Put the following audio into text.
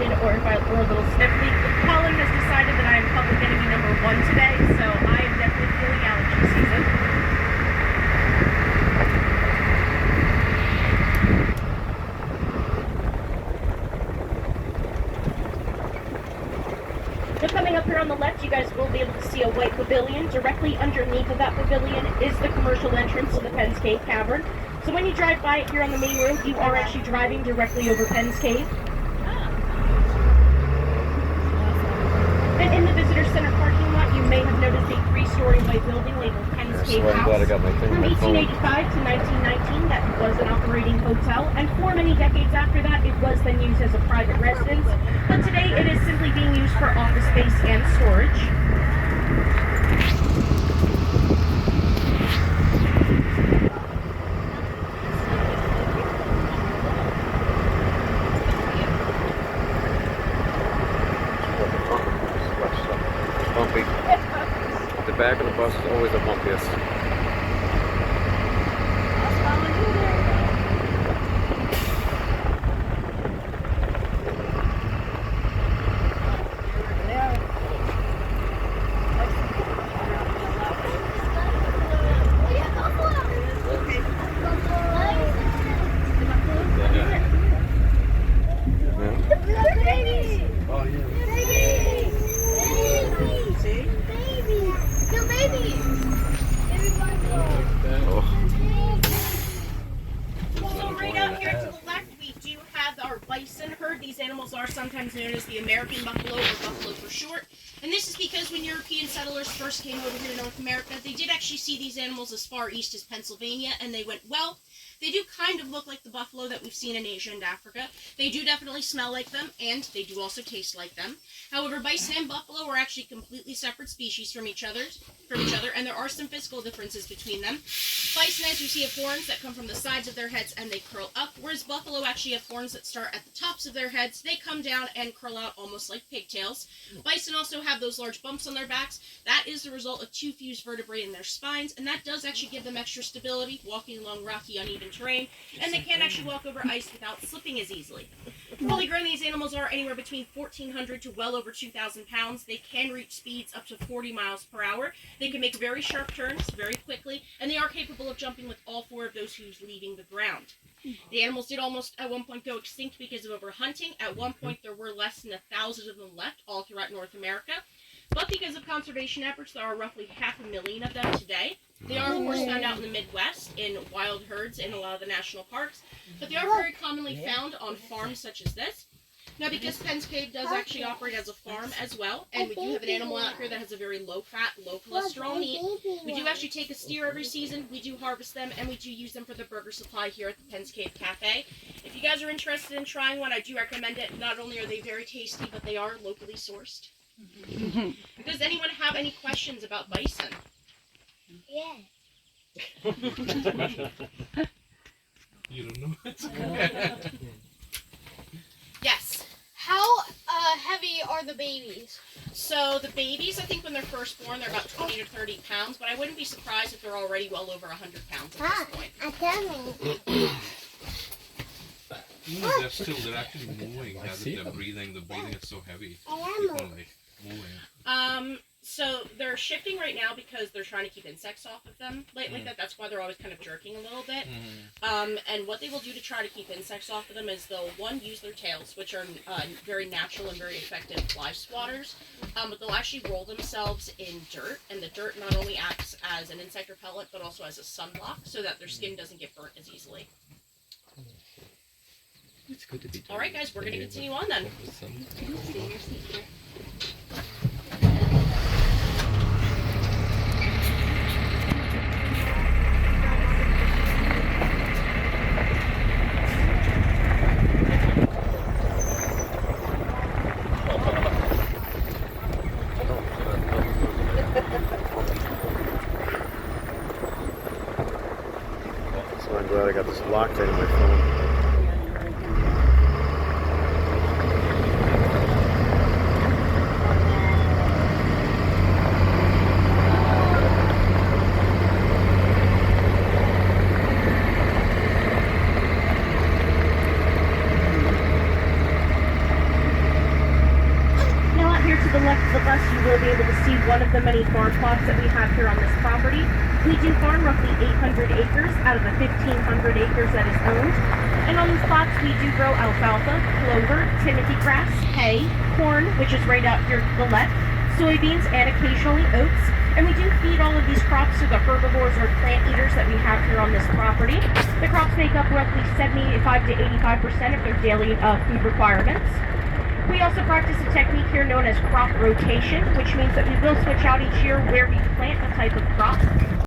congested or if we're a little sniffly. The pollen has decided that I am public enemy number 1 today, so I am definitely feeling allergy season. So coming up here on the left, you guys will be able to see a white pavilion. Directly underneath of that pavilion is the commercial entrance to the Penn's Cave Cavern. So when you drive by it here on the main road, you are actually driving directly over Penn's Cave. And in the Visitor Center parking lot, you may have noticed a 3-story white building labeled Penn's Cave House. I'm glad I got my thing. From 1885 to 1919, that was an operating hotel, and for many decades after that, it was then used as a private residence. But today, it is simply being used for office space and storage. Bumpy. The back of the bus is always the bumpiest. Bison herd. These animals are sometimes known as the American buffalo, or buffalo for short. And this is because when European settlers first came over here to North America, they did actually see these animals as far east as Pennsylvania, and they went, well, they do kind of look like the buffalo that we've seen in Asia and Africa. They do definitely smell like them, and they do also taste like them. However, bison and buffalo are actually completely separate species from each other, and there are some physical differences between them. Bison, as you see, have horns that come from the sides of their heads and they curl up, whereas buffalo actually have horns that start at the tops of their heads. They come down and curl out almost like pigtails. Bison also have those large bumps on their backs. That is the result of 2 fused vertebrae in their spines, and that does actually give them extra stability walking along rocky, uneven terrain, and they can actually walk over ice without slipping as easily. Fully grown, these animals are anywhere between 1,400 to well over 2,000 pounds. They can reach speeds up to 40 miles per hour. They can make very sharp turns very quickly, and they are capable of jumping with all 4 of those hooves leaving the ground. The animals did almost at one point go extinct because of overhunting. At one point, there were less than 1,000 of them left all throughout North America. But because of conservation efforts, there are roughly 500,000 of them today. They are, of course, found out in the Midwest in wild herds in a lot of the national parks, but they are very commonly found on farms such as this. Now, because Penn's Cave does actually operate as a farm as well, and we do have an animal out here that has a very low-fat, low-cholesterol meat, we do actually take a steer every season, we do harvest them, and we do use them for the burger supply here at the Penn's Cave Cafe. If you guys are interested in trying one, I do recommend it. Not only are they very tasty, but they are locally sourced. Does anyone have any questions about bison? Yeah. You don't know it? Yes. How heavy are the babies? So the babies, I think when they're first born, they're about 20 to 30 pounds, but I wouldn't be surprised if they're already well over 100 pounds at this point. They're actually moving as if they're breathing. The breathing is so heavy. Keep on, like, moving. So they're shifting right now because they're trying to keep insects off of them lately. That's why they're always kind of jerking a little bit. And what they will do to try to keep insects off of them is they'll, one, use their tails, which are very natural and very effective fly swatters. But they'll actually roll themselves in dirt, and the dirt not only acts as an insect repellent, but also as a sunblock, so that their skin doesn't get burnt as easily. It's good to be All right, guys, we're going to continue on then. So I'm glad I got this Loctite in my phone. with us, you will be able to see one of the many farm plots that we have here on this property. We do farm roughly 800 acres out of the 1,500 acres that is owned. And on these plots, we do grow alfalfa, clover, timothy grass, hay, corn, which is right out here to the left, soybeans, and occasionally oats. And we do feed all of these crops to the herbivores or plant eaters that we have here on this property. The crops make up roughly 75 to 85% of their daily food requirements. We also practice a technique here known as crop rotation, which means that we will switch out each year where we plant the type of crop.